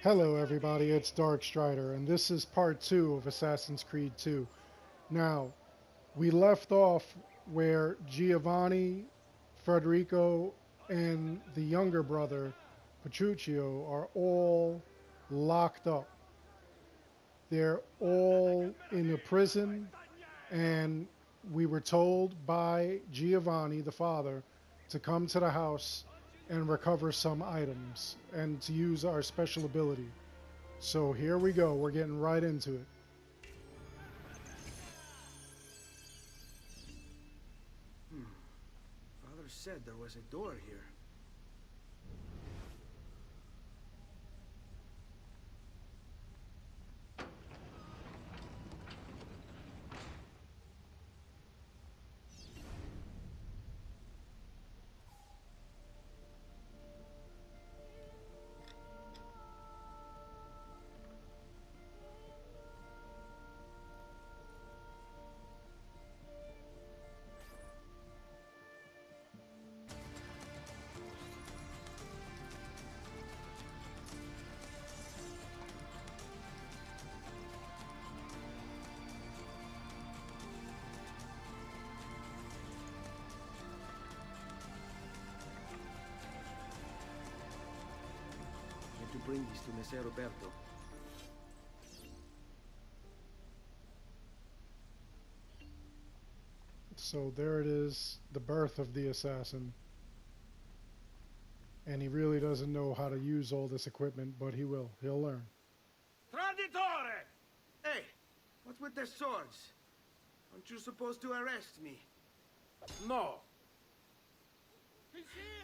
Hello, everybody, it's Dark Strider, and this is part 2 of Assassin's Creed 2. Now, we left off where Giovanni, Federico, and the younger brother, Petruccio, are all locked up. They're all in a prison, and we were told by Giovanni, the father, to come to the house and recover some items and to use our special ability. So here we go. We're getting right into it. Father said there was a door here. You have to bring this to Messer Roberto. So there it is, the birth of the assassin. And he really doesn't know how to use all this equipment, but he will. He'll learn. Traditore! Hey, what's with the swords? Aren't you supposed to arrest me? No.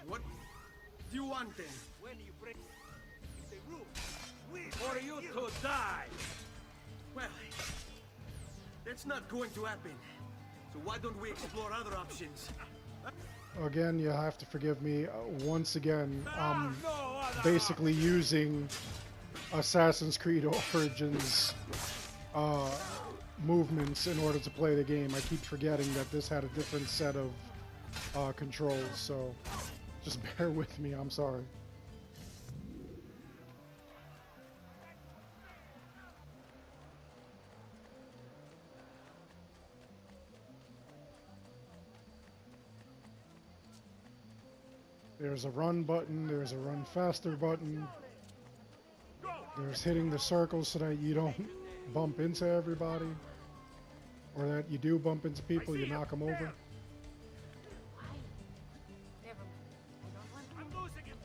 What do you want then? When you break the rule, for you to die. Well, that's not going to happen. So why don't we explore other options? Again, you have to forgive me. Once again, I'm No other basically using Assassin's Creed Origins movements in order to play the game. I keep forgetting that this had a different set of controls, so just bear with me. I'm sorry. There's a run button, there's a run faster button, there's hitting the circle so that you don't bump into everybody, or that you do bump into people, you knock them over. I'm losing him.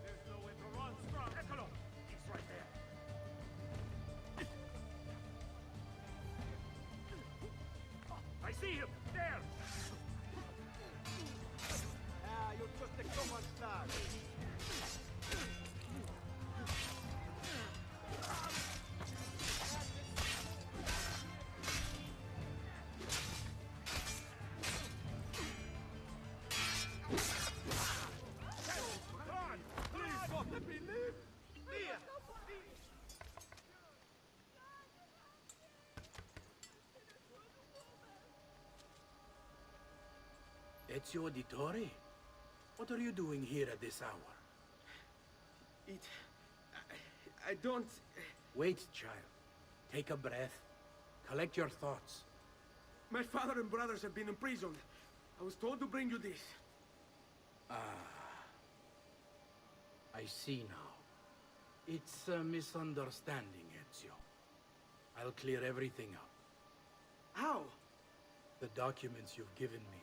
There's no way to run strong. Eccolo! He's right there. I see him! There! Ah, you're just a common star. Run! Please don't let me live! Here! Ezio Auditore? What are you doing here at this hour? I don't... Wait, child. Take a breath. Collect your thoughts. My father and brothers have been imprisoned. I was told to bring you this. I see now. It's a misunderstanding, Ezio. I'll clear everything up. How? The documents you've given me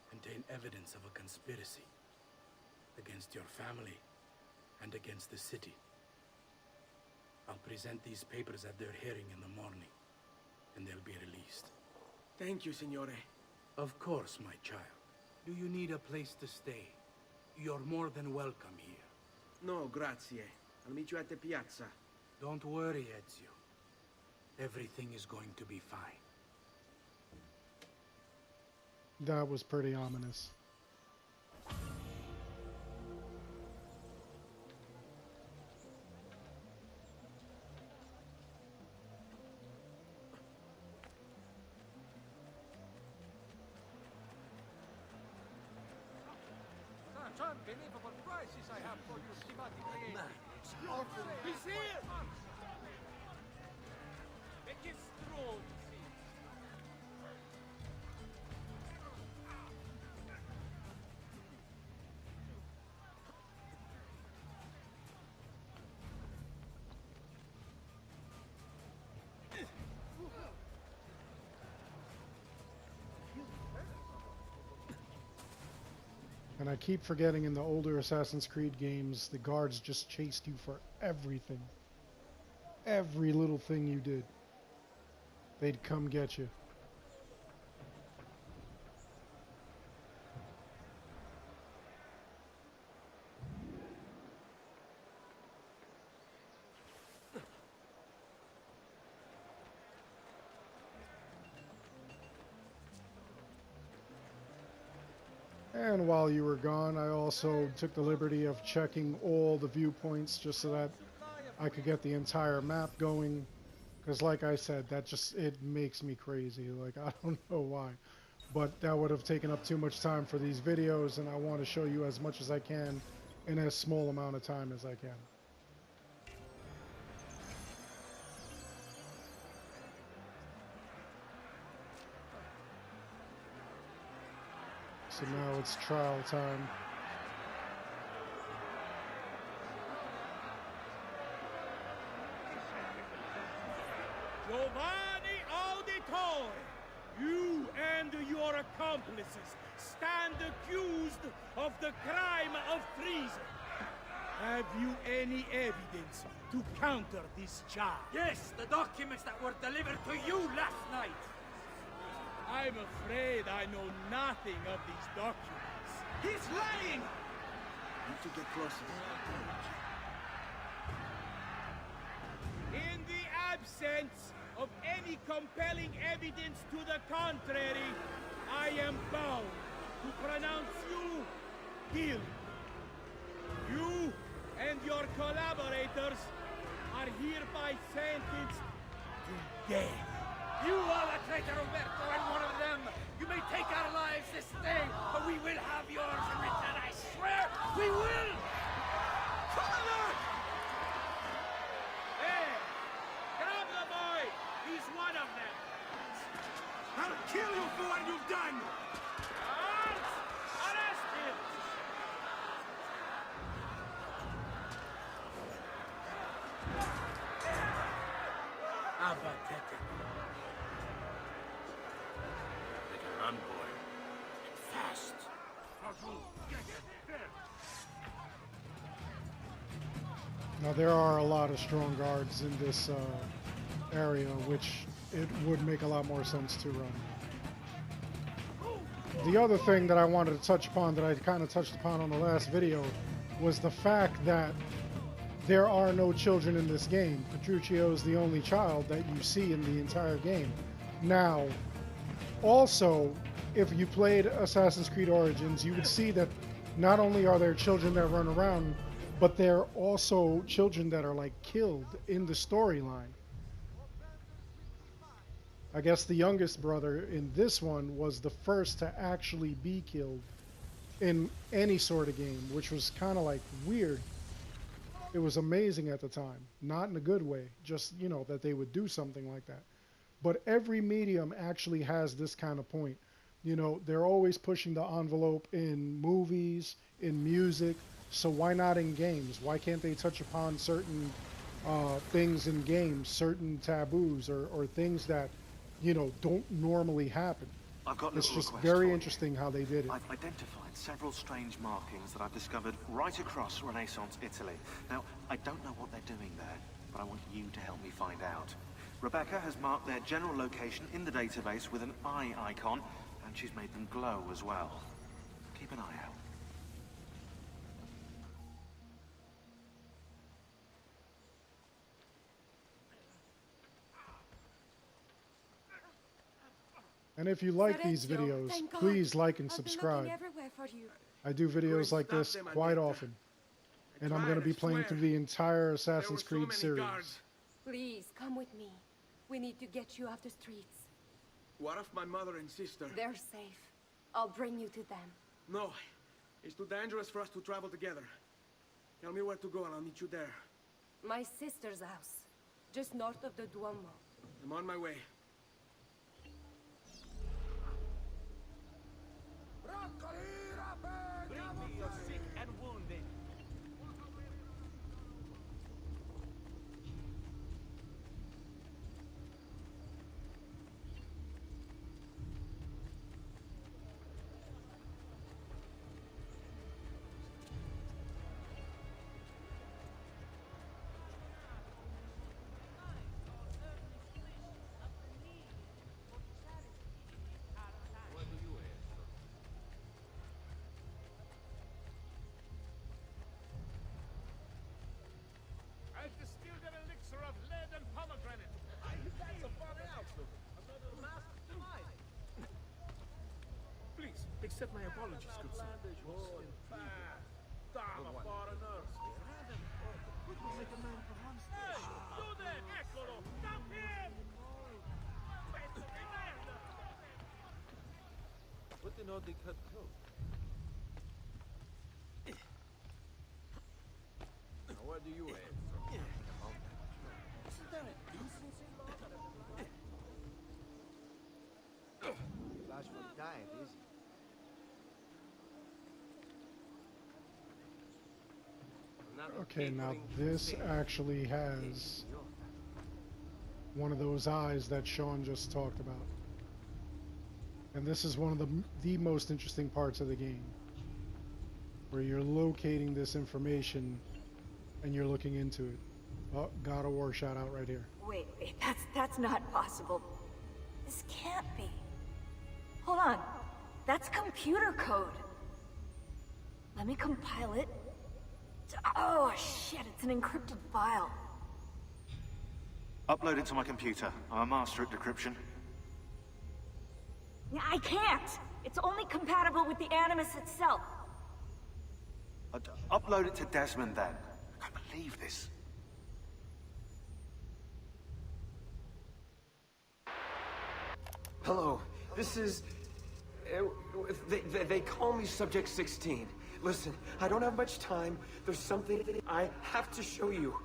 contain evidence of a conspiracy against your family and against the city. I'll present these papers at their hearing in the morning, and they'll be released. Thank you, Signore. Of course, my child. Do you need a place to stay? You're more than welcome here. No, grazie. I'll meet you at the piazza. Don't worry, Ezio. Everything is going to be fine. That was pretty ominous. Such unbelievable prices I have for you schematic creators. He's here! Make it strong, see. And I keep forgetting in the older Assassin's Creed games, the guards just chased you for everything. Every little thing you did, they'd come get you. And while you were gone, I also took the liberty of checking all the viewpoints just so that I could get the entire map going. Because like I said, that just, it makes me crazy. Like, I don't know why. But that would have taken up too much time for these videos, and I want to show you as much as I can in as small amount of time as I can. So now it's trial time. Giovanni Auditore, you and your accomplices stand accused of the crime of treason. Have you any evidence to counter this charge? Yes, the documents that were delivered to you last night. I'm afraid I know nothing of these documents. He's lying! Need to get closer. In the absence of any compelling evidence to the contrary, I am bound to pronounce you guilty. You and your collaborators are hereby sentenced to death. You are the traitor, Roberto, and one of them. You may take our lives this day, but we will have yours in return, I swear! We will! Father! Hey! Grab the boy! He's one of them! I'll kill you for what you've done! Guards! Arrest him! Apathetic. Run, boy. Fast. Now there are a lot of strong guards in this area, which it would make a lot more sense to run. The other thing that I wanted to touch upon, that I kind of touched upon on the last video, was the fact that there are no children in this game. Petruchio is the only child that you see in the entire game. Now, also, if you played Assassin's Creed Origins, you would see that not only are there children that run around, but there are also children that are like killed in the storyline. I guess the youngest brother in this one was the first to actually be killed in any sort of game, which was kind of like weird. It was amazing at the time, not in a good way, just, you know, that they would do something like that. But every medium actually has this kind of point. You know, they're always pushing the envelope in movies, in music, so why not in games? Why can't they touch upon certain things in games, certain taboos, or things that, you know, don't normally happen? I've got It's little just request very for you. interesting how they did it. I've identified several strange markings that I've discovered right across Renaissance Italy. Now, I don't know what they're doing there, but I want you to help me find out. Rebecca has marked their general location in the database with an eye icon, and she's made them glow as well. Keep an eye out. And if you like these Ezio, videos, thank God. please like and I've been subscribe. looking everywhere for you. I do videos like this Stop them, quite Annetta. often. And I'm going to be playing through the entire Assassin's Creed series. Please, come with me. We need to get you off the streets. What of my mother and sister? They're safe. I'll bring you to them. No. It's too dangerous for us to travel together. Tell me where to go and I'll meet you there. My sister's house, just north of the Duomo. I'm on my way. Bring me your sick and wounded. I've distilled an elixir of lead and pomegranate. That's a far outlook. Another master to mine. Please, accept my apologies, good sir. Damn, a foreigner. Hey, you there, eccolo! Stop him! Pezzo di merda! What the no they cut coat? Now where do you aim? Isn't there a decency law that applies? Flash for diet, is it? Okay, now this actually has one of those eyes that Sean just talked about. And this is one of the most interesting parts of the game, where you're locating this information and you're looking into it. Oh, God of War shout out right here. Wait, that's not possible. This can't be. Hold on. That's computer code. Let me compile it. Oh, shit, it's an encrypted file. Upload it to my computer. I'm a master at decryption. I can't. It's only compatible with the Animus itself. Upload it to Desmond then. I can't believe this. Hello, this is... They call me Subject 16. Listen, I don't have much time. There's something I have to show you.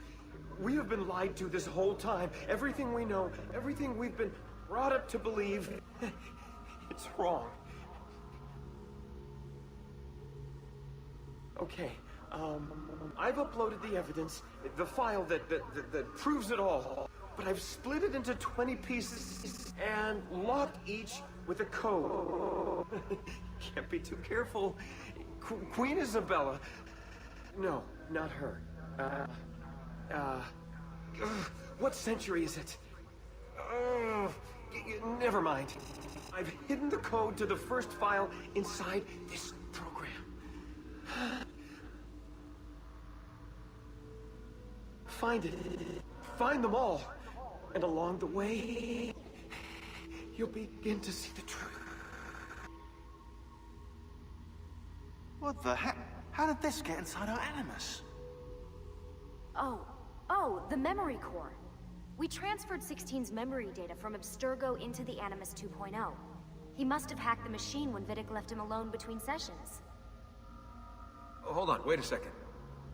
We have been lied to this whole time. Everything we know, everything we've been brought up to believe, it's wrong. Okay, I've uploaded the evidence, the file that proves it all. But I've split it into 20 pieces and locked each with a code. Can't be too careful. Queen Isabella. No, not her. What century is it? Never mind. I've hidden the code to the first file inside this program. Find it. Find them all. And along the way, you'll begin to see the truth. What the heck? How did this get inside our Animus? Oh, the memory core. We transferred 16's memory data from Abstergo into the Animus 2.0. He must have hacked the machine when Vidic left him alone between sessions. Oh, hold on, wait a second.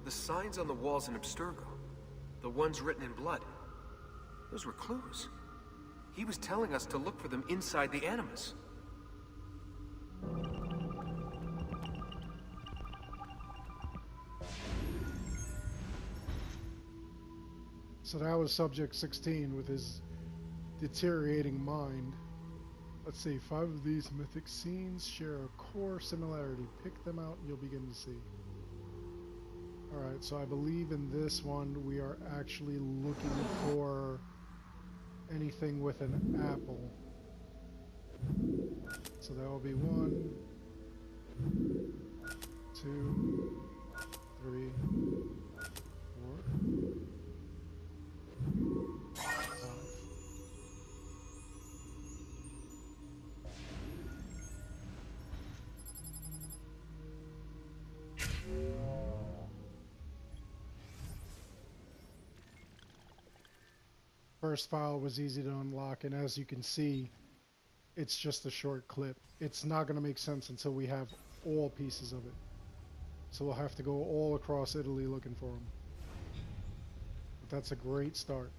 The signs on the walls in Abstergo, the ones written in blood, those were clues. He was telling us to look for them inside the Animus. So that was Subject 16 with his deteriorating mind. Let's see, 5 of these mythic scenes share a core similarity. Pick them out and you'll begin to see. Alright, so I believe in this one we are actually looking for anything with an apple. So that will be 1, 2, 3, 4, 5. First file was easy to unlock, and as you can see, it's just a short clip. It's not going to make sense until we have all pieces of it. So we'll have to go all across Italy looking for him. But that's a great start.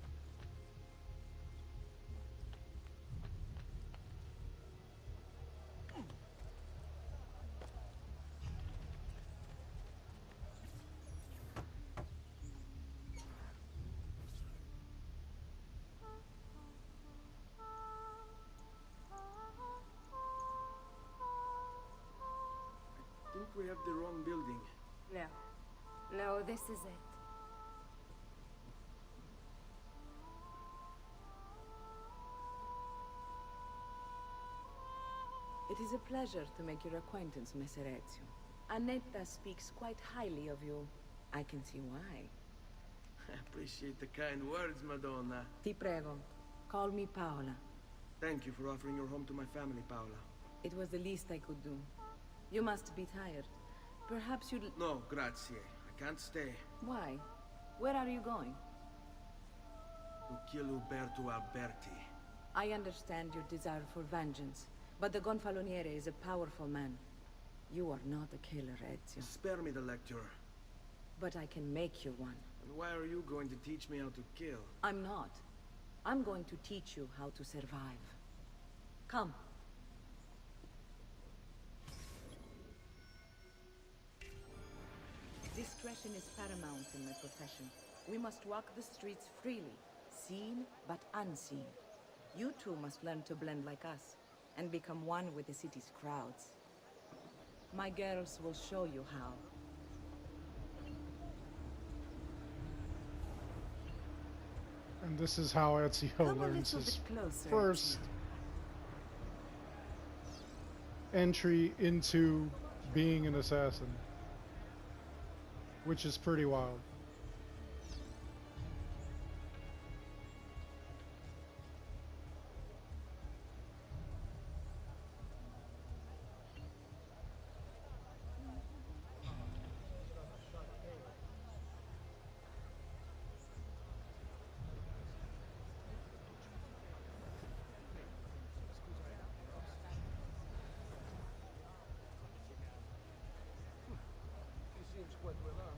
I think we have the wrong building. No. No, this is it. It is a pleasure to make your acquaintance, Messer Ezio. Annetta speaks quite highly of you. I can see why. I appreciate the kind words, Madonna. Ti prego, call me Paola. Thank you for offering your home to my family, Paola. It was the least I could do. You must be tired. Perhaps you'd... No, grazie. I can't stay. Why? Where are you going? To kill Uberto Alberti. I understand your desire for vengeance, but the Gonfaloniere is a powerful man. You are not a killer, Ezio. Spare me the lecture. But I can make you one. And why are you going to teach me how to kill? I'm not. I'm going to teach you how to survive. Come. Discretion is paramount in my profession. We must walk the streets freely, seen but unseen. You too must learn to blend like us, and become one with the city's crowds. My girls will show you how. And this is how Ezio Come learns a little his bit closer, first entry into being an assassin, which is pretty wild. He seems quite well armed.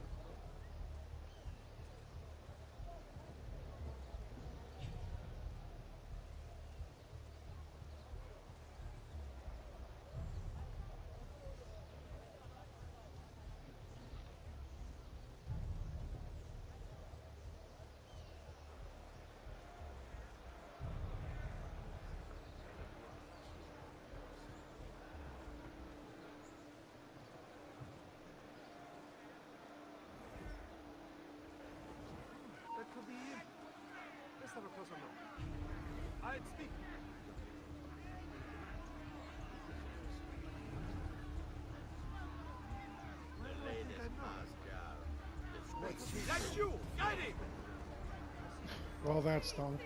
That could be him. Let's have a closer look. I'd speak. That's you! Guide him! Well, that's done.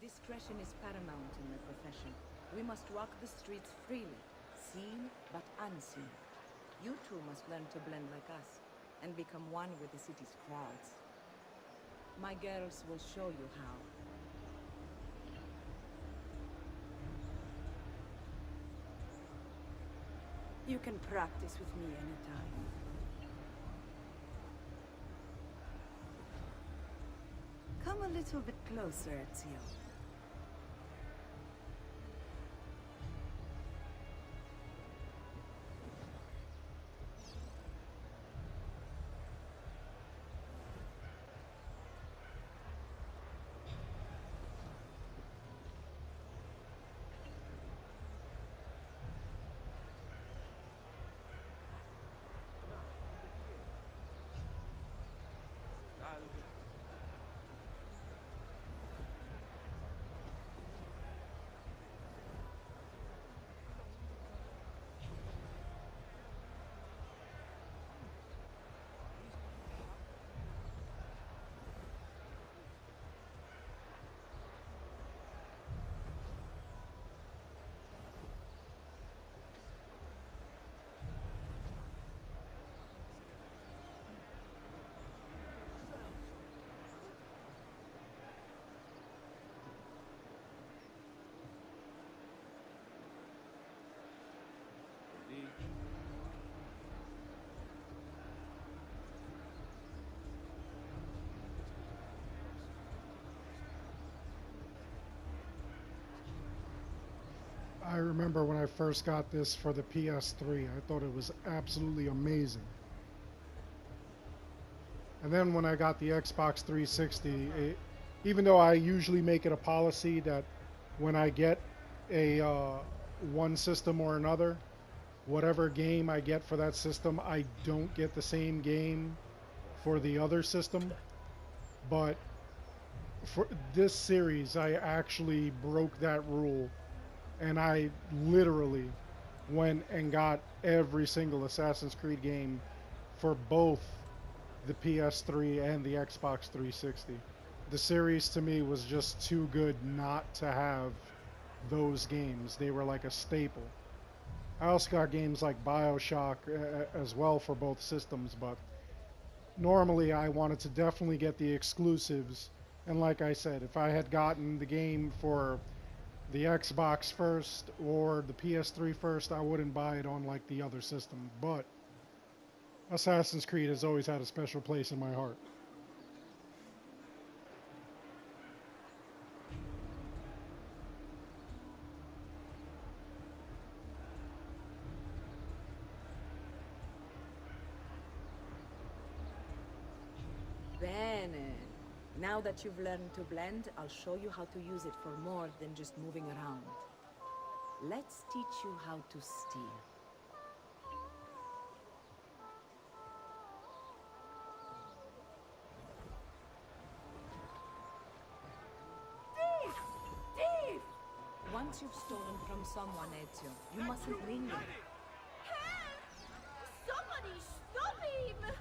Discretion is paramount in my profession. We must walk the streets freely, seen but unseen. You too must learn to blend like us, and become one with the city's crowds. My girls will show you how. You can practice with me anytime. Come a little bit closer, Ezio. remember when I first got this for the PS3, I thought it was absolutely amazing. And then when I got the Xbox 360, even though I usually make it a policy that when I get a one system or another, whatever game I get for that system, I don't get the same game for the other system. But for this series, I actually broke that rule, and I literally went and got every single Assassin's Creed game for both the PS3 and the Xbox 360. The series to me was just too good not to have those games. They were like a staple. I also got games like BioShock as well for both systems, but normally I wanted to definitely get the exclusives. And like I said, if I had gotten the game for the Xbox first or the PS3 first, I wouldn't buy it on like the other system. But Assassin's Creed has always had a special place in my heart. Bene. Now that you've learned to blend, I'll show you how to use it for more than just moving around. Let's teach you how to steal. Thief! Thief! Once you've stolen from someone, Ezio, you mustn't linger. Help! Somebody stop him!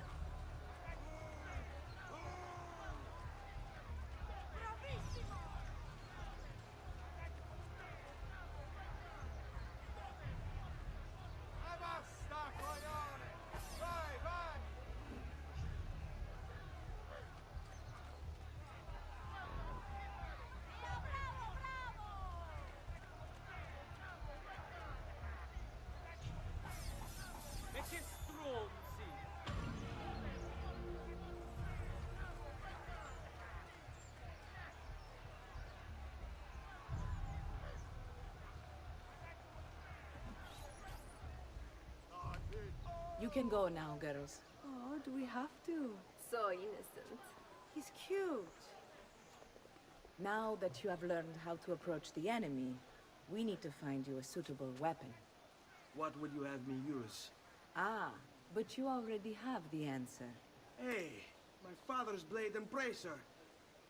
You can go now, girls. Oh, do we have to? So innocent. He's cute. Now that you have learned how to approach the enemy, we need to find you a suitable weapon. What would you have me use? Ah, but you already have the answer. Hey, my father's blade and bracer.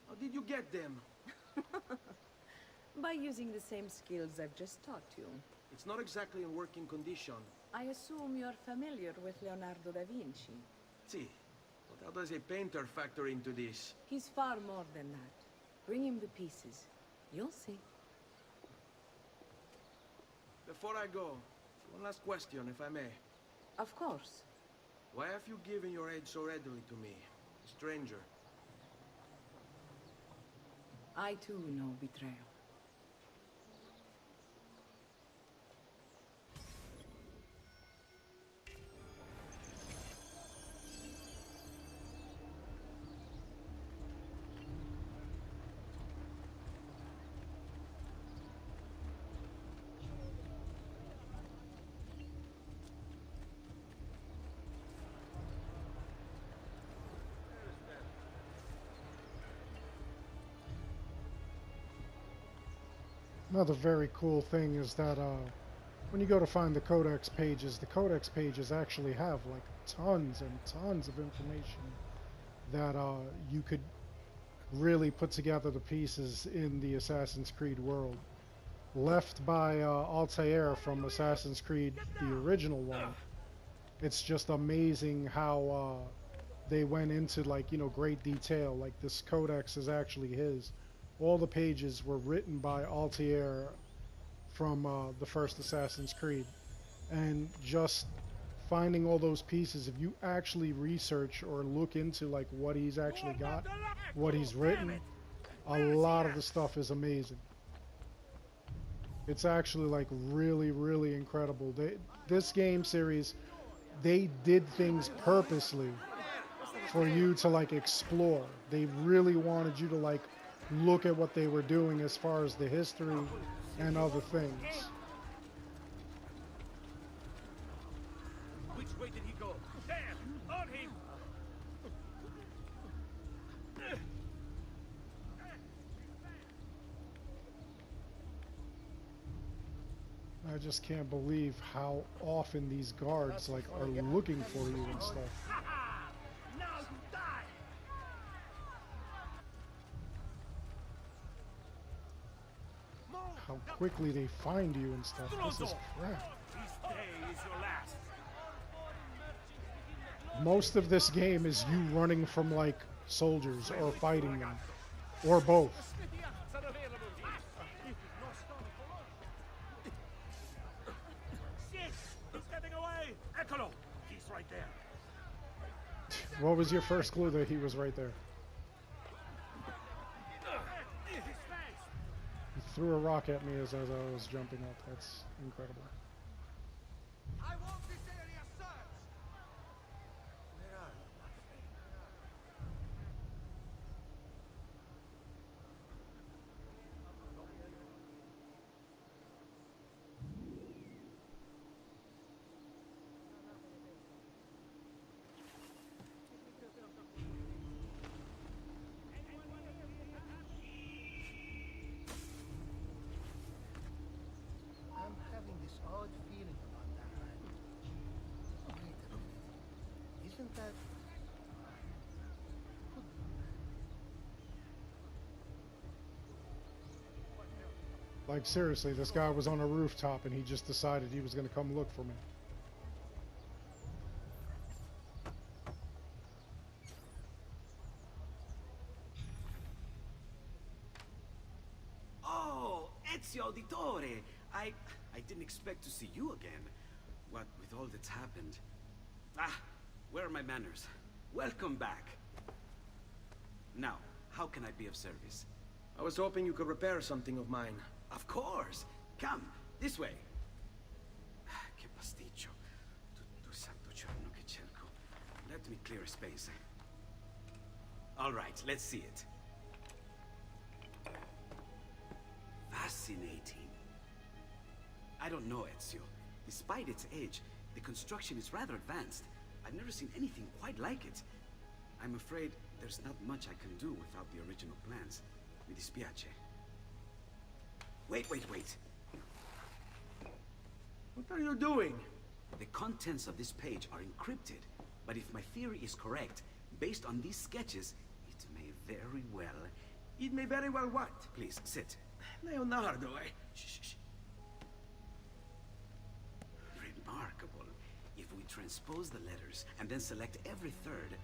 How did you get them? By using the same skills I've just taught you. It's not exactly in working condition. I assume you're familiar with Leonardo da Vinci. See, but how does a painter factor into this? He's far more than that. Bring him the pieces. You'll see. Before I go, one last question, if I may. Of course. Why have you given your aid so readily to me, a stranger? I too know betrayal. Another very cool thing is that when you go to find the codex pages actually have like tons and tons of information that you could really put together the pieces in the Assassin's Creed world. Left by Altair from Assassin's Creed, the original one. It's just amazing how they went into like, you know, great detail. Like this codex is actually his. All the pages were written by Altair from the first Assassin's Creed. And just finding all those pieces, if you actually research or look into like what he's actually got, what he's written, a lot of the stuff is amazing. It's actually like really, really incredible. This game series, they did things purposely for you to like explore. They really wanted you to like look at what they were doing as far as the history and other things. just can't believe how often these guards like are looking for you and stuff. Now you die! How quickly they find you and stuff. This is crap. This day is your last. Most of this game is you running from like soldiers or fighting them, or both. Shit! He's getting away! Eccolo! He's right there. What was your first clue that he was right there? His face! He threw a rock at me as I was jumping up. That's incredible. I want this area searched! Where are you, my friend? I'm having this odd feeling about that man. Oh, wait a minute. Isn't that... Like seriously, this guy was on a rooftop and he just decided he was going to come look for me. Oh, Ezio Auditore! I didn't expect to see you again. What with all that's happened. Ah, where are my manners? Welcome back. Now, how can I be of service? I was hoping you could repair something of mine. Of course! Come, this way! Che pasticcio. Tutto santo giorno che cerco. Let me clear a space. Alright, let's see it. Fascinating. I don't know, Ezio. Despite its age, the construction is rather advanced. I've never seen anything quite like it. I'm afraid there's not much I can do without the original plans. Mi dispiace. Wait. What are you doing? The contents of this page are encrypted, but if my theory is correct, based on these sketches, it may very well... It may very well what? Please, sit. Leonardo, Shh. Remarkable. If we transpose the letters and then select every third...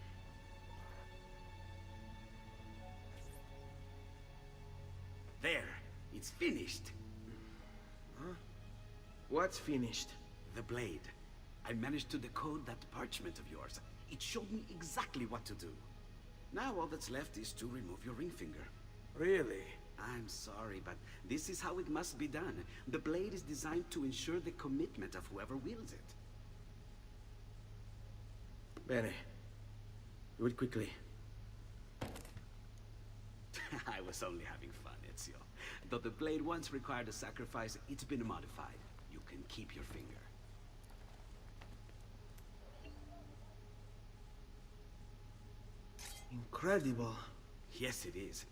There! It's finished! Huh? What's finished? The blade. I managed to decode that parchment of yours. It showed me exactly what to do. Now all that's left is to remove your ring finger. Really? I'm sorry, but this is how it must be done. The blade is designed to ensure the commitment of whoever wields it. Bene. Do it quickly. I was only having fun, Ezio. Though the blade once required a sacrifice, it's been modified. You can keep your finger. Incredible. Yes, it is.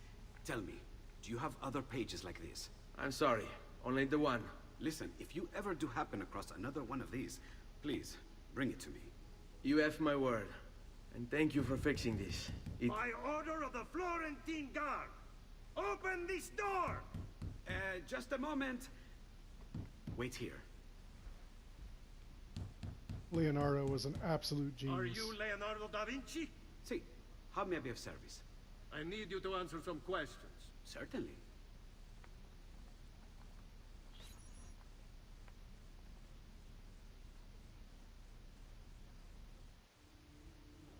Tell me, do you have other pages like this? I'm sorry. Only the one. Listen, if you ever do happen across another one of these, please, bring it to me. You have my word. And thank you for fixing this. By order of the Florentine Guard! Open this door! Just a moment. Wait here. Leonardo was an absolute genius. Are you Leonardo da Vinci? See, how may I be of service? I need you to answer some questions. Certainly.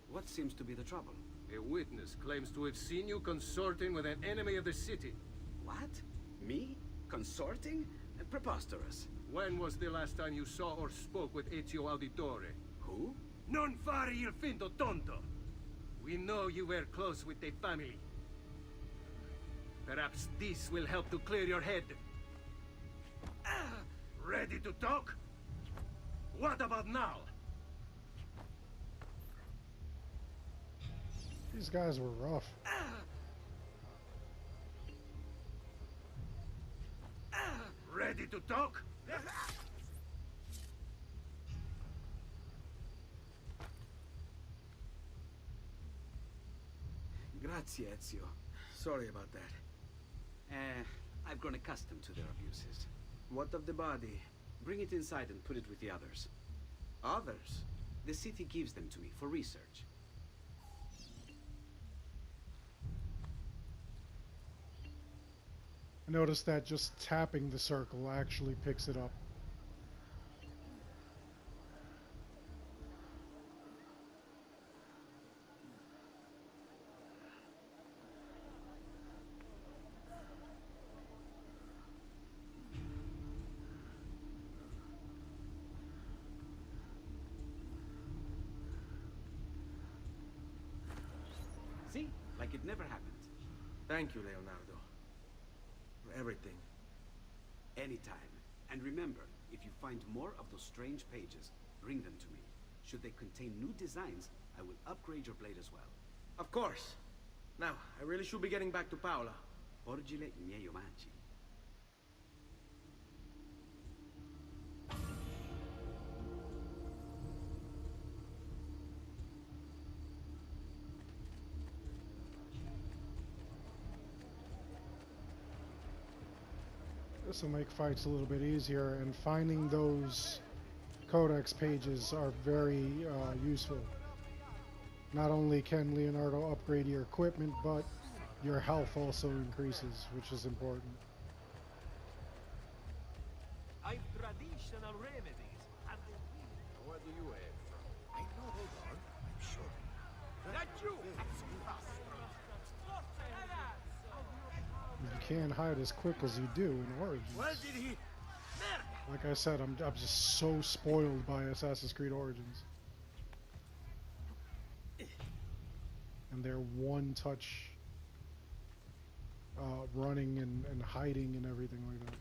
What seems to be the trouble? A witness claims to have seen you consorting with an enemy of the city. What? Me? Consorting? Preposterous. When was the last time you saw or spoke with Ezio Auditore? Who? Non fare il finto tonto! We know you were close with the family. Perhaps this will help to clear your head. Ready to talk? What about now? These guys were rough. Ready to talk? Grazie, Ezio. Sorry about that. I've grown accustomed to their abuses. What of the body? Bring it inside and put it with the others. Others? The city gives them to me for research. I noticed that just tapping the circle actually picks it up. See? Like it never happened. Thank you, Leonardo. For everything. Anytime. And remember, if you find more of those strange pages, bring them to me. Should they contain new designs, I will upgrade your blade as well. Of course. Now, I really should be getting back to Paola. Porgile I miei omaggi. This will make fights a little bit easier, and finding those codex pages are very useful. Not only can Leonardo upgrade your equipment, but your health also increases, which is important. I've traditional remedies, and what do you have? I know, hold on, I'm sure. That you! You can't hide as quick as you do in Origins. Where did he? Like I said, I'm just so spoiled by Assassin's Creed Origins. And their one-touch running and hiding and everything like that.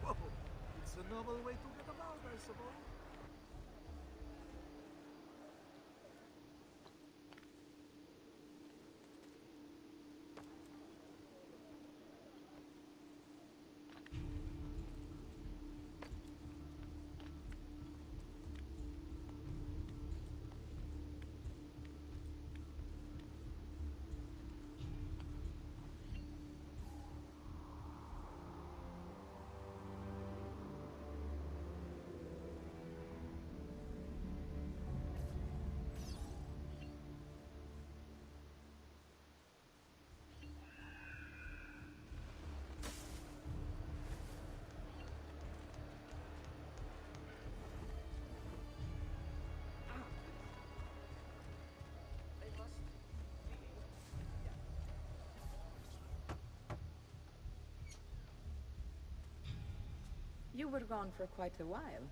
Whoa, it's a novel way to get about, I suppose. You were gone for quite a while.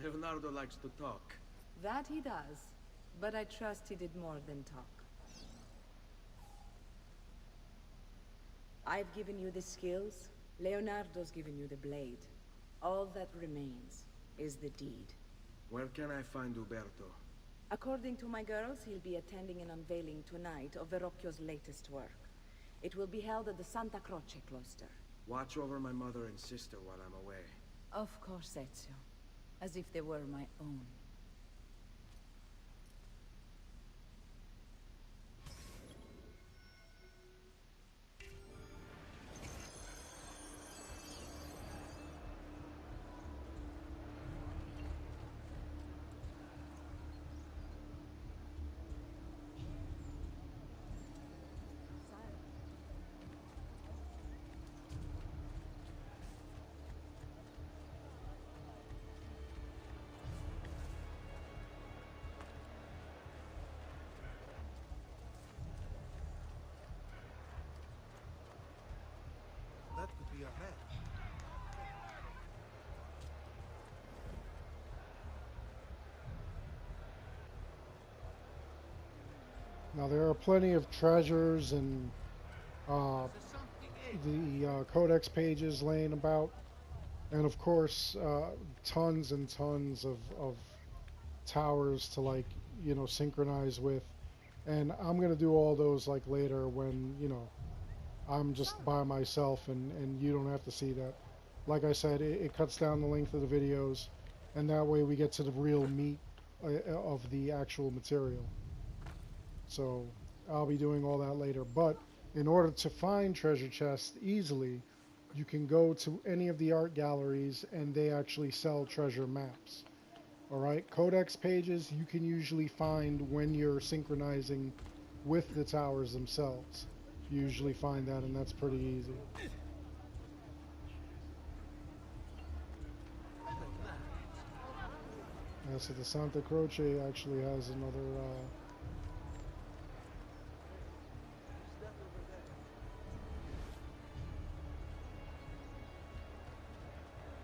Leonardo likes to talk. That he does, but I trust he did more than talk. I've given you the skills, Leonardo's given you the blade. All that remains is the deed. Where can I find Uberto? According to my girls, he'll be attending an unveiling tonight of Verrocchio's latest work. It will be held at the Santa Croce cloister. Watch over my mother and sister while I'm away. Of course, Ezio. As if they were my own. That could be a man. Now there are plenty of treasures and the codex pages laying about, and of course tons and tons of towers to, like, you know, synchronize with. And I'm gonna do all those like later when, you know, I'm just by myself and you don't have to see that. like I said, it cuts down the length of the videos, and that way we get to the real meat of the actual material. So I'll be doing all that later. But in order to find treasure chests easily, you can go to any of the art galleries and they actually sell treasure maps. Alright, codex pages you can usually find when you're synchronizing with the towers themselves. You usually find that, and that's pretty easy. Yeah, so the Santa Croce actually has another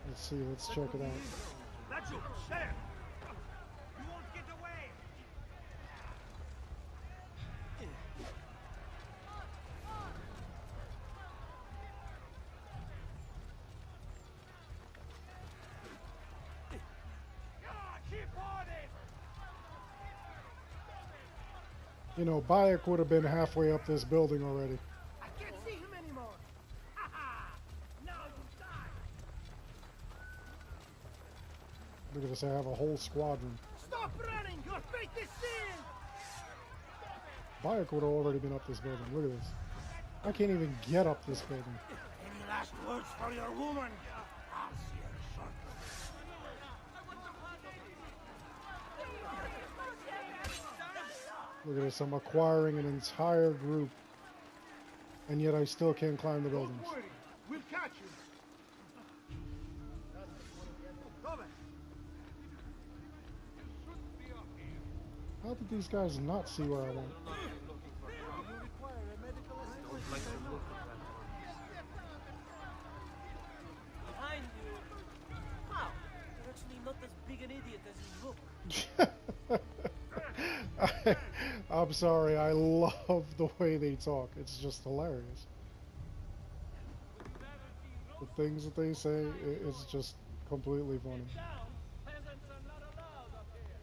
let's see, let's check it out. That's you, there! You won't get away! Keep on it! You know, Bayek would have been halfway up this building already. I can't see him anymore. Ha ha! Now you die. Look at this, I have a whole squadron. Stop running! Your fate is sealed. Bayek would have already been up this building. Look at this. I can't even get up this building. Any last words for your woman? I'll see her shortly. Look at this, I'm acquiring an entire group, and yet I still can't climb the buildings. Don't worry, we'll catch you. How did these guys not see where I went? Behind you. Wow, you're actually not as big an idiot as you look. I'm sorry, I love the way they talk. It's just hilarious. The things that they say, it's just completely funny. Peasants are not allowed up here.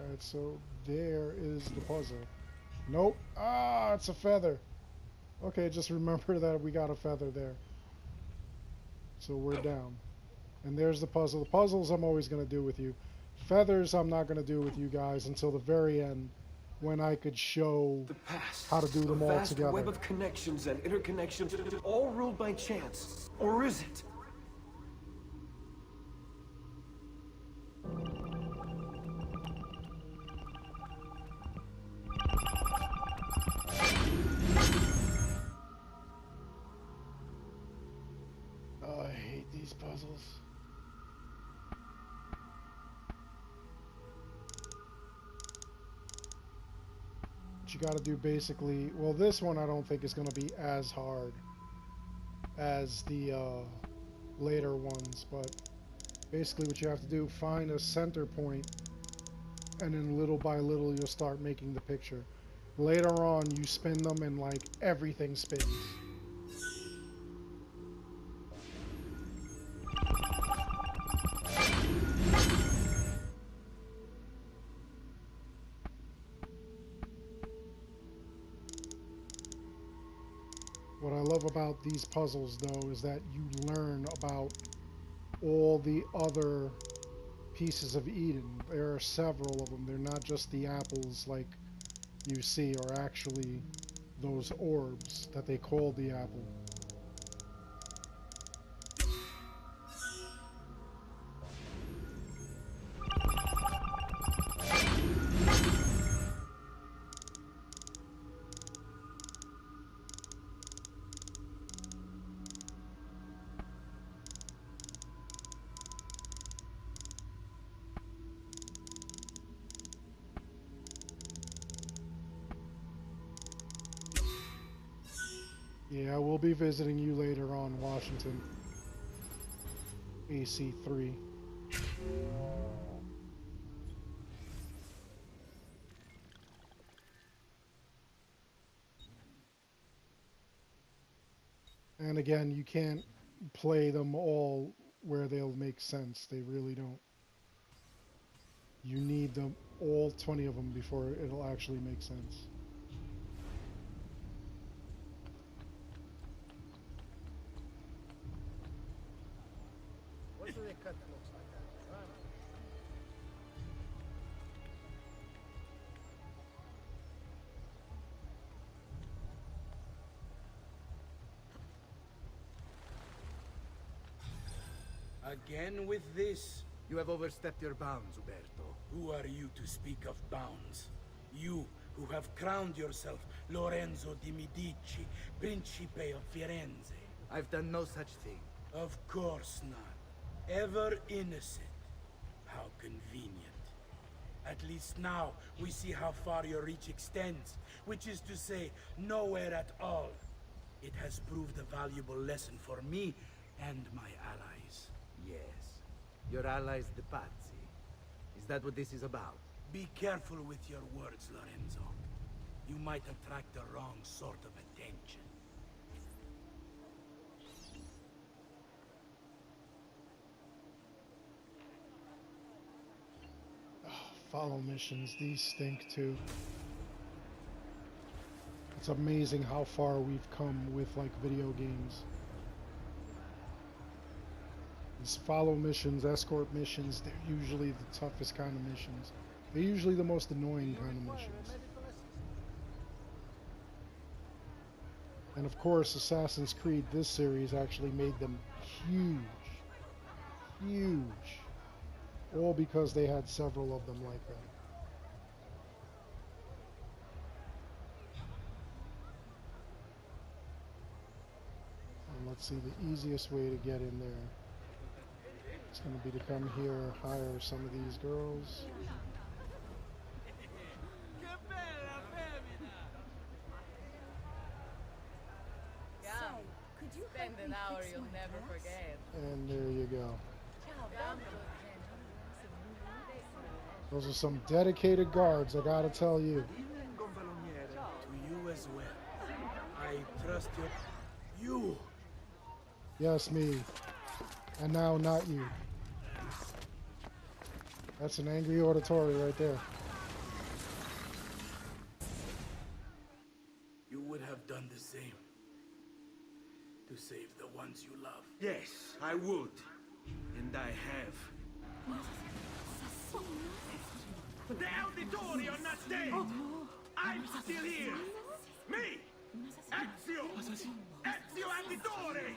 Alright, so there is the puzzle. Nope. Ah, it's a feather. Okay, just remember that we got a feather there. So we're down. And there's the puzzle. The puzzles I'm always going to do with you. Feathers I'm not going to do with you guys until the very end, when I could show The past. how to do them all vast together. web of connections and interconnections, all ruled by chance. Or is it? Oh, I hate these puzzles. What you gotta do basically, well, this one I don't think is gonna be as hard as the later ones, but basically what you have to do, find a center point, and then little by little you'll start making the picture. Later on you spin them and like everything spins. What I love about these puzzles, though, is that you learn about all the other pieces of Eden. There are several of them. They're not just the apples like you see, or actually those orbs that they call the apple. Yeah, we'll be visiting you later on, Washington. AC3. And again, you can't play them all where they'll make sense. They really don't. You need them, all 20 of them, before it'll actually make sense. they cut close like that? Huh? Again with this? You have overstepped your bounds, Uberto. Who are you to speak of bounds? You who have crowned yourself Lorenzo di Medici, Principe of Firenze. I've done no such thing. Of course not. Ever innocent. How convenient. At least now we see how far your reach extends, which is to say, nowhere at all. It has proved a valuable lesson for me and my allies. Yes. Your allies, the Pazzi. Is that what this is about? Be careful with your words, Lorenzo. You might attract the wrong sort of attention. Follow missions, these stink too. It's amazing how far we've come with like video games. These follow missions, escort missions, they're usually the toughest kind of missions. They're usually the most annoying kind of missions. And of course, Assassin's Creed, this series actually made them huge. Huge. All because they had several of them like that. And let's see, the easiest way to get in there. It's going to be to come here, hire some of these girls. Could you spend an hour you'll never forget? And there you go. Those are some dedicated guards, I gotta tell you. To you as well. I trust you. Yes, me. And now not you. That's an angry auditory right there. You would have done the same. To save the ones you love. Yes, I would. And I have. The Auditori are not dead! I'm still here! Me! Ezio! Ezio Auditore!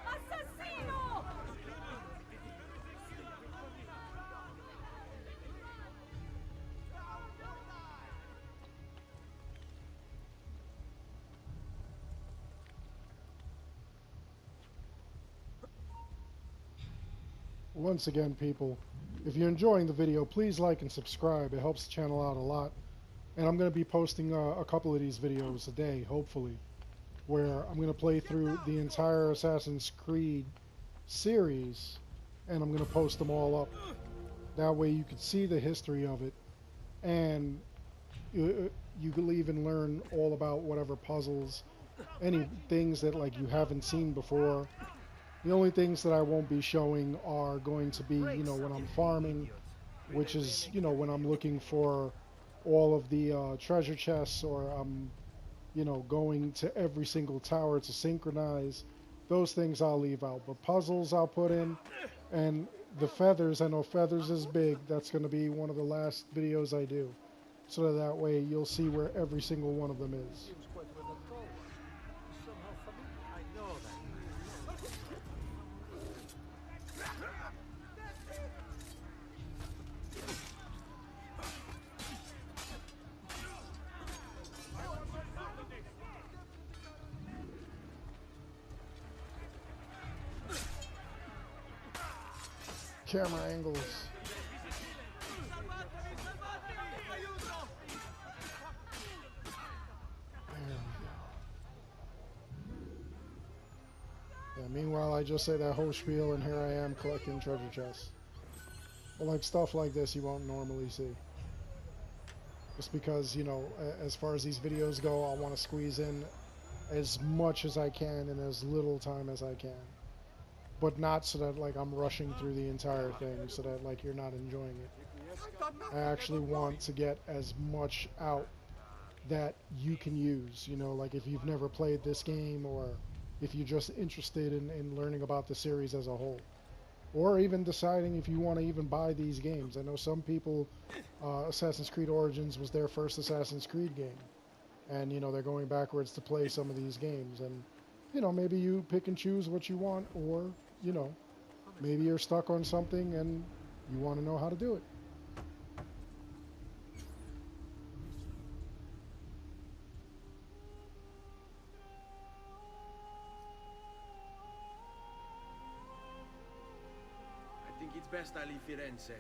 Assassino! Once again, people, if you're enjoying the video, please like and subscribe. It helps the channel out a lot. And I'm going to be posting a couple of these videos a day, hopefully, where I'm going to play through the entire Assassin's Creed series, and I'm going to post them all up. That way you can see the history of it, and you can even learn all about whatever puzzles, any things that like you haven't seen before. The only things that I won't be showing are going to be, you know, when I'm farming, which is, you know, when I'm looking for all of the treasure chests, or I'm, you know, going to every single tower to synchronize. Those things I'll leave out. But puzzles I'll put in, and the feathers, I know feathers is big. That's going to be one of the last videos I do. So that way you'll see where every single one of them is. Camera angles. There we go. Yeah, meanwhile, I just say that whole spiel, and here I am collecting treasure chests. But like stuff like this you won't normally see. Just because, you know, as far as these videos go, I want to squeeze in as much as I can in as little time as I can. But not so that like I'm rushing through the entire thing, so that like you're not enjoying it. I actually want to get as much out that you can use, you know, like if you've never played this game, or if you're just interested in learning about the series as a whole. Or even deciding if you want to even buy these games. I know some people, Assassin's Creed Origins was their first Assassin's Creed game. And, you know, they're going backwards to play some of these games. And, you know, maybe you pick and choose what you want, or, you know, maybe you're stuck on something and you want to know how to do it. I think it's best I leave Firenze.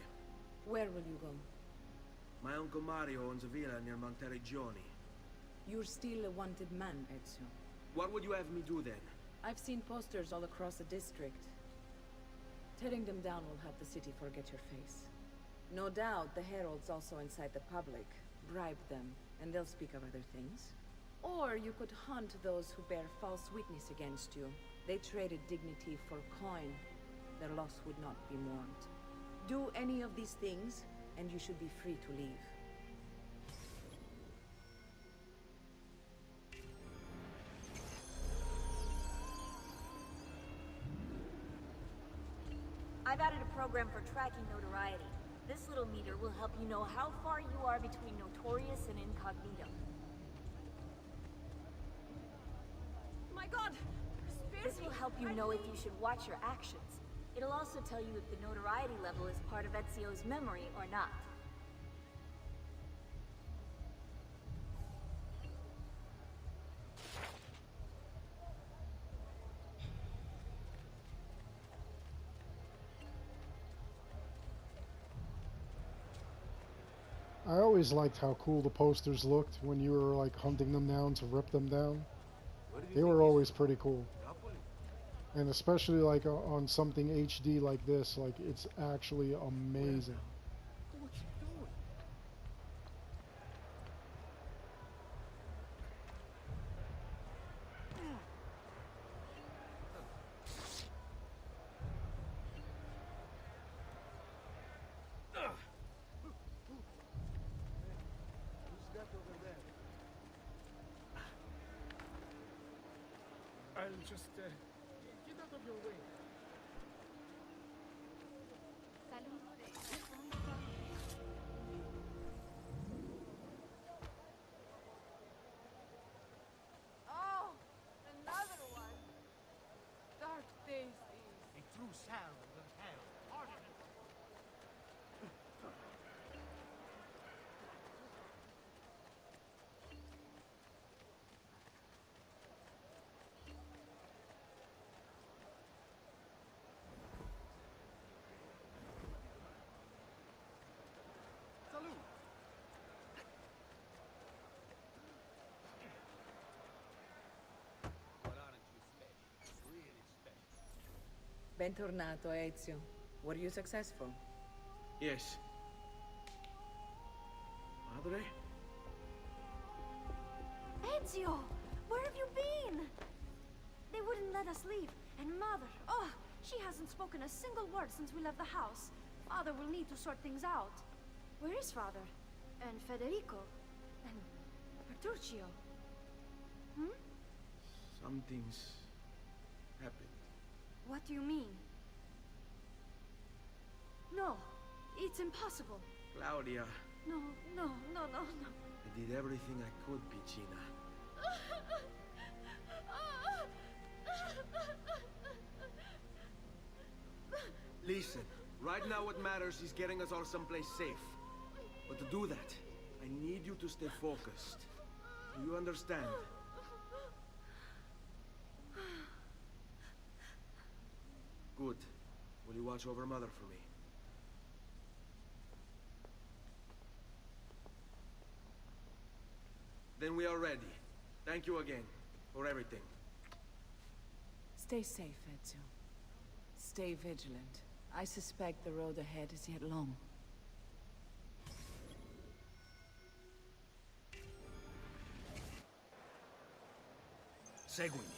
Where will you go? My uncle Mario owns a villa near Monteriggioni. You're still a wanted man, Ezio. What would you have me do then? I've seen posters all across the district. Tearing them down will help the city forget your face. No doubt the heralds also incite the public. Bribe them, and they'll speak of other things. Or you could hunt those who bear false witness against you. They traded dignity for coin. Their loss would not be mourned. Do any of these things, and you should be free to leave. I've added a program for tracking notoriety. This little meter will help you know how far you are between notorious and incognito. My God! This will help you know if you should watch your actions. It'll also tell you if the notoriety level is part of Ezio's memory or not. I always liked how cool the posters looked when you were like hunting them down to rip them down. They were always pretty cool. And especially like on something HD like this, like it's actually amazing. What's he doing? Who's that over there? I'll just, get out of your way. Oh, another one. Dark days these. A true sound of hell. Harder than Salute! What aren't you special? Really special. Bentornato, Ezio. Were you successful? Yes. Padre? Ezio! Where have you been? They wouldn't let us leave. And Mother, oh, she hasn't spoken a single word since we left the house. Father will need to sort things out. Where is Father? And Federico? And Petruccio? Hmm? Something's happened. What do you mean? No, it's impossible. Claudia, No, no, no, no, no. I did everything I could, Piccina. Listen, right now what matters is getting us all someplace safe. But to do that, I need you to stay focused. Do you understand? Good. Will you watch over Mother for me? Then we are ready. Thank you again for everything. Stay safe, Ezio. Stay vigilant. I suspect the road ahead is yet long. Seguimi.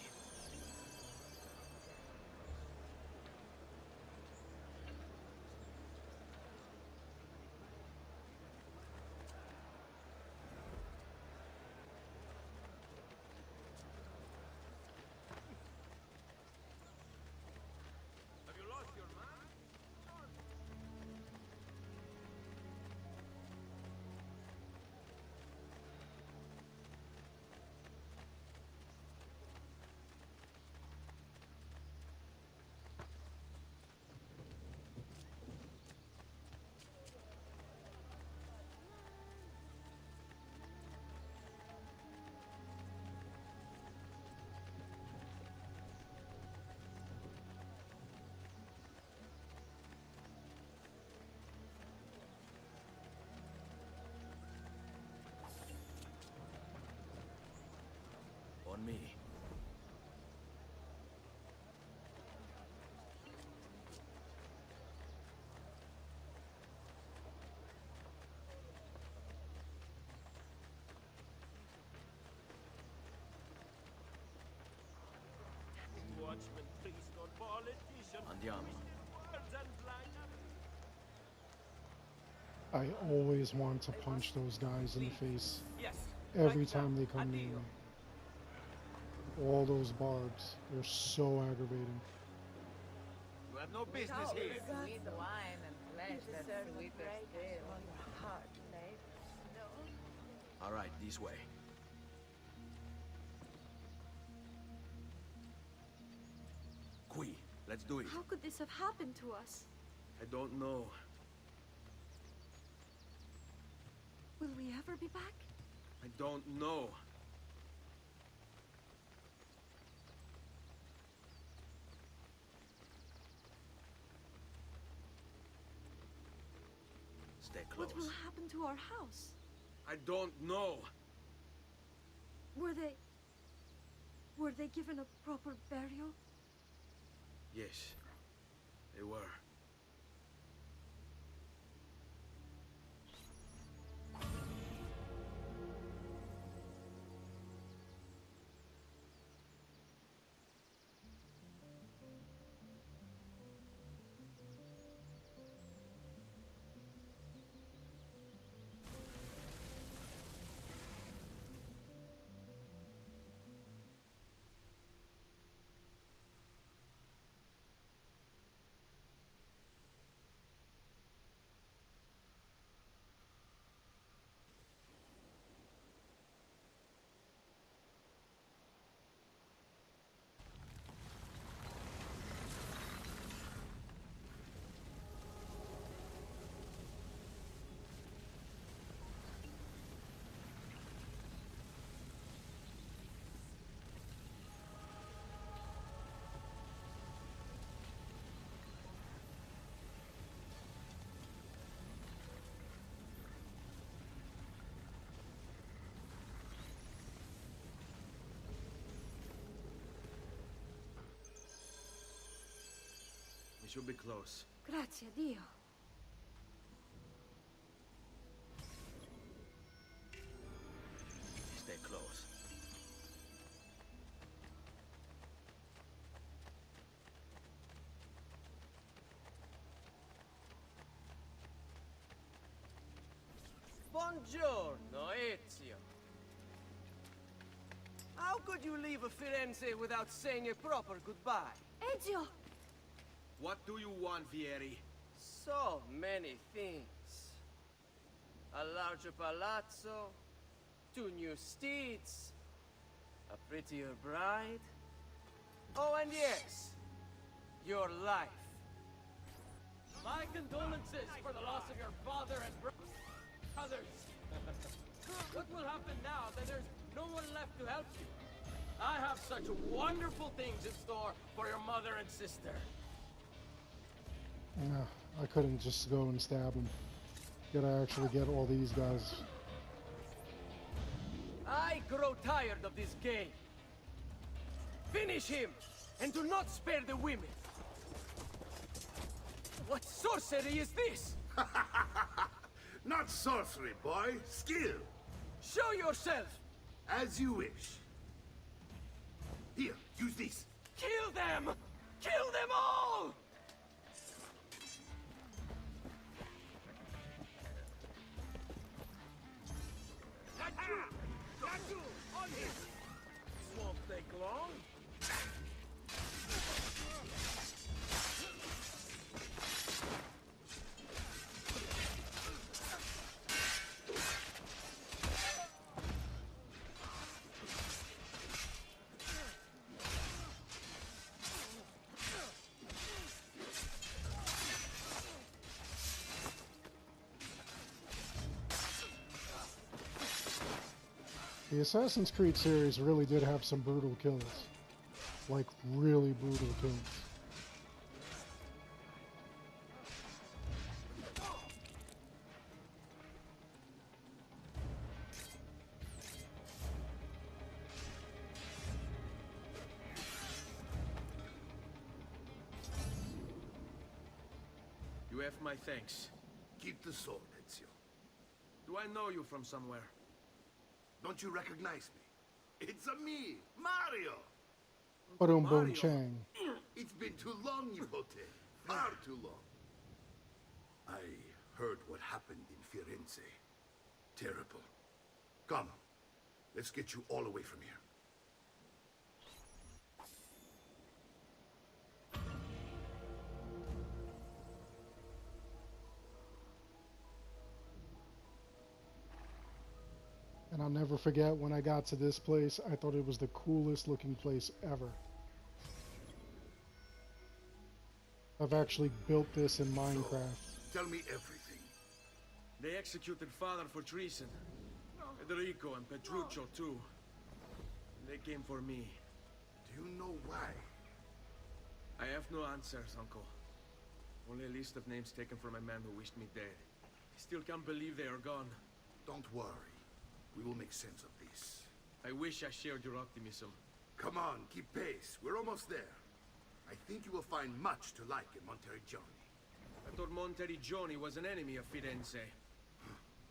On me. Watchman, priest, or politician. Andiamo. I always want to punch those guys in the face Yes. every time they come near me. All those barbs, they're so aggravating. You have no business here. Sweet wine and flesh that's sweeter still. Heart laid snow. All right, this way. Qui, let's do it. How could this have happened to us? I don't know. Will we ever be back? I don't know. Stay close. What will happen to our house? I don't know. Were they given a proper burial? Yes, they were. We should be close. Grazie a Dio. Stay close. Buongiorno, Ezio. How could you leave Firenze without saying a proper goodbye? Ezio! What do you want, Vieri? So many things. A larger palazzo, 2 new steeds, a prettier bride. Oh, and yes, your life. My condolences for the loss of your father and brothers. What will happen now that there's no one left to help you? I have such wonderful things in store for your mother and sister. No, I couldn't just go and stab him. Gotta actually get all these guys. I grow tired of this game. Finish him, and do not spare the women. What sorcery is this? Not sorcery, boy. Skill. Show yourself! As you wish. Here, use this. Kill them! Kill them all! Got you! On him! This won't take long. The Assassin's Creed series really did have some brutal kills. Like, really brutal kills. have my thanks. Keep the sword, Ezio. Do I know you from somewhere? Don't you recognize me? It's a me, Mario! Boom boom chang. It's been too long, Nipote. Far too long. I heard what happened in Firenze. Terrible. Come, let's get you all away from here. And I'll never forget when I got to this place, I thought it was the coolest looking place ever. I've actually built this in Minecraft. Tell me everything. They executed father for treason. Federico and Petruccio too. They came for me. Do you know why? I have no answers, Uncle. Only a list of names taken from a man who wished me dead. I still can't believe they are gone. Don't worry. We will make sense of this. I wish I shared your optimism. Come on, keep pace. We're almost there. I think you will find much to like in Monteriggioni. I thought Monteriggioni was an enemy of Firenze.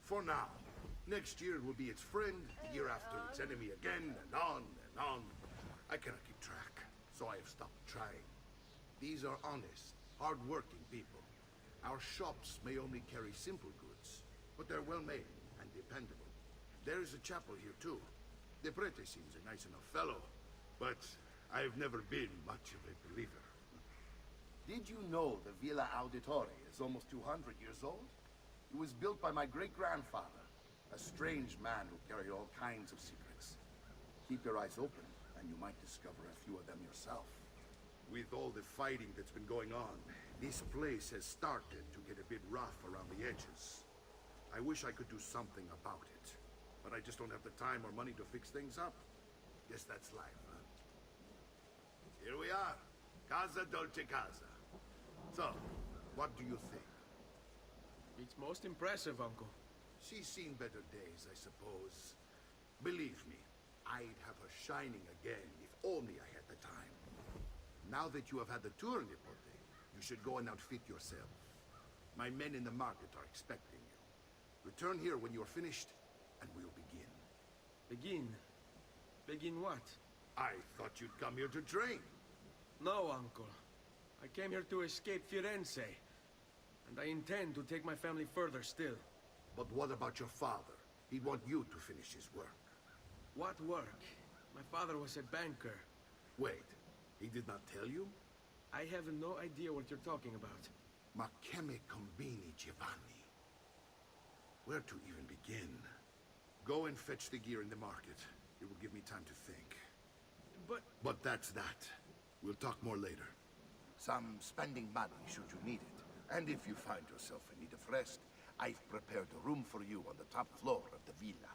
For now. Next year it will be its friend, the year after its enemy again, and on and on. I cannot keep track, so I have stopped trying. These are honest, hard-working people. Our shops may only carry simple goods, but they're well-made and dependable. There is a chapel here, too. The prete seems a nice enough fellow, but I've never been much of a believer. Did you know the Villa Auditore is almost 200 years old? It was built by my great-grandfather, a strange man who carried all kinds of secrets. Keep your eyes open, and you might discover a few of them yourself. With all the fighting that's been going on, this place has started to get a bit rough around the edges. I wish I could do something about it, but I just don't have the time or money to fix things up. Guess that's life, huh? Here we are. Casa Dolce Casa. So, what do you think? It's most impressive, Uncle. She's seen better days, I suppose. Believe me, I'd have her shining again if only I had the time. Now that you have had the tour, Nipote, you should go and outfit yourself. My men in the market are expecting you. Return here when you're finished, and we'll begin. Begin? Begin what? I thought you'd come here to train. No, Uncle. I came here to escape Firenze. And I intend to take my family further still. But what about your father? He'd want you to finish his work. What work? My father was a banker. Wait, he did not tell you? I have no idea what you're talking about. Ma che me combini, Giovanni? Where to even begin? Go and fetch the gear in the market. It will give me time to think. But that's that. We'll talk more later. Some spending money should you need it. And if you find yourself in need of rest, I've prepared a room for you on the top floor of the villa.